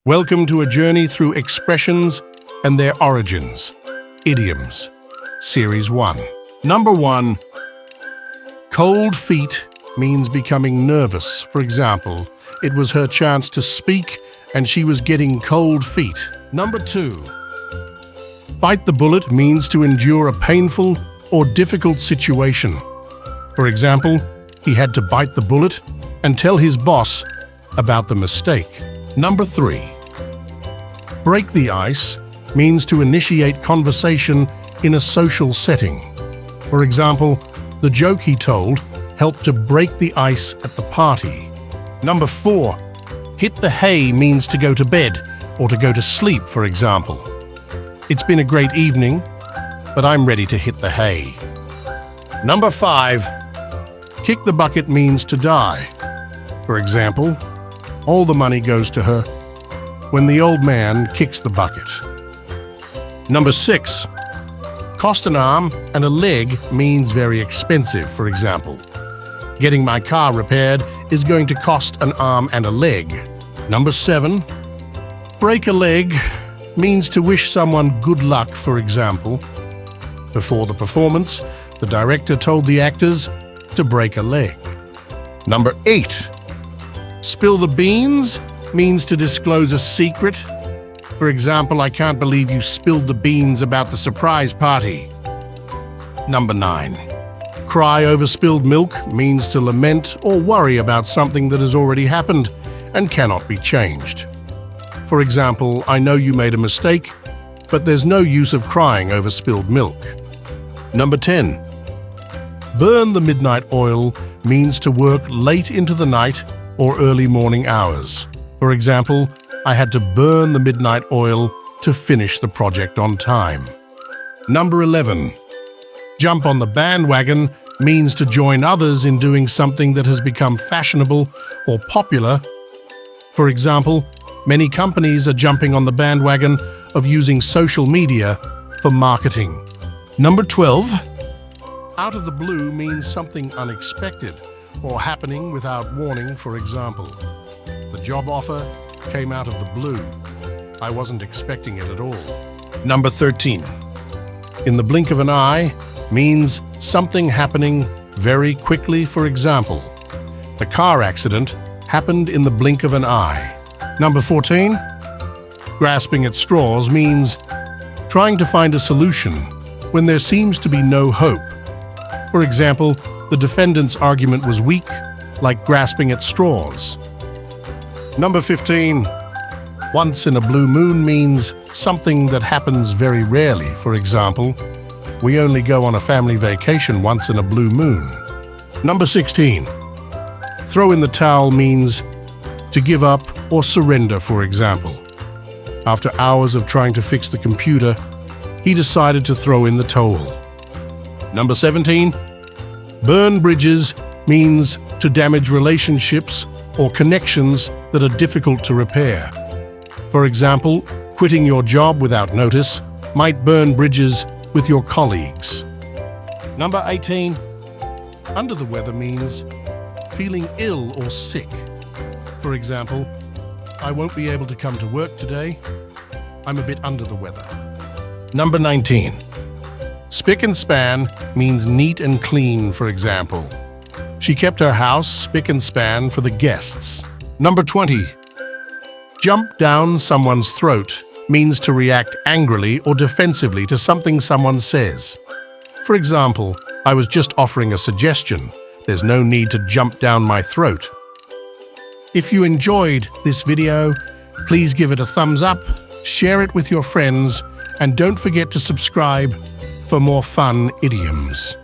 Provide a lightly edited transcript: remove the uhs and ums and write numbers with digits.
Welcome to a journey through expressions and their origins. Idioms, Series 1. Number 1. Cold feet means becoming nervous. For example, it was her chance to speak and she was getting cold feet. Number 2. Bite the bullet means to endure a painful or difficult situation. For example, he had to bite the bullet and tell his boss about the mistake. Number 3. Break the ice means to initiate conversation in a social setting. For example, the joke he told helped to break the ice at the party. Number 4. Hit the hay means to go to bed or to go to sleep, for example. It's been a great evening, but I'm ready to hit the hay. Number 5. Kick the bucket means to die. For example, all the money goes to her when the old man kicks the bucket. Number 6. Cost an arm and a leg means very expensive. For example, getting my car repaired is going to cost an arm and a leg. Number 7. Break a leg means to wish someone good luck. For example, before the performance, the director told the actors to break a leg. Number 8. Spill the beans means to disclose a secret. For example, I can't believe you spilled the beans about the surprise party. Number 9. Cry over spilled milk means to lament or worry about something that has already happened and cannot be changed. For example, I know you made a mistake, but there's no use of crying over spilled milk. Number 10. Burn the midnight oil means to work late into the night or early morning hours. For example, I had to burn the midnight oil to finish the project on time. Number 11. Jump on the bandwagon means to join others in doing something that has become fashionable or popular. For example, many companies are jumping on the bandwagon of using social media for marketing. Number 12. Out of the blue means something unexpected or happening without warning. For example, the job offer came out of the blue. I wasn't expecting it at all. Number 13. In the blink of an eye means something happening very quickly. For example, the car accident happened in the blink of an eye. Number 14. Grasping at straws means trying to find a solution when there seems to be no hope. For example, the defendant's argument was weak, like grasping at straws. Number 15. Once in a blue moon means something that happens very rarely. For example, we only go on a family vacation once in a blue moon. Number 16. Throw in the towel means to give up or surrender. For example, after hours of trying to fix the computer, he decided to throw in the towel. Number 17. Burn bridges means to damage relationships or connections that are difficult to repair. For example, quitting your job without notice might burn bridges with your colleagues. Number 18. Under the weather means feeling ill or sick. For example, I won't be able to come to work today. I'm a bit under the weather. Number 19. Spick and span means neat and clean. For example, she kept her house spick and span for the guests. Number 20. Jump down someone's throat means to react angrily or defensively to something someone says. For example, I was just offering a suggestion. There's no need to jump down my throat. If you enjoyed this video, please give it a thumbs up, share it with your friends, and don't forget to subscribe for more fun idioms.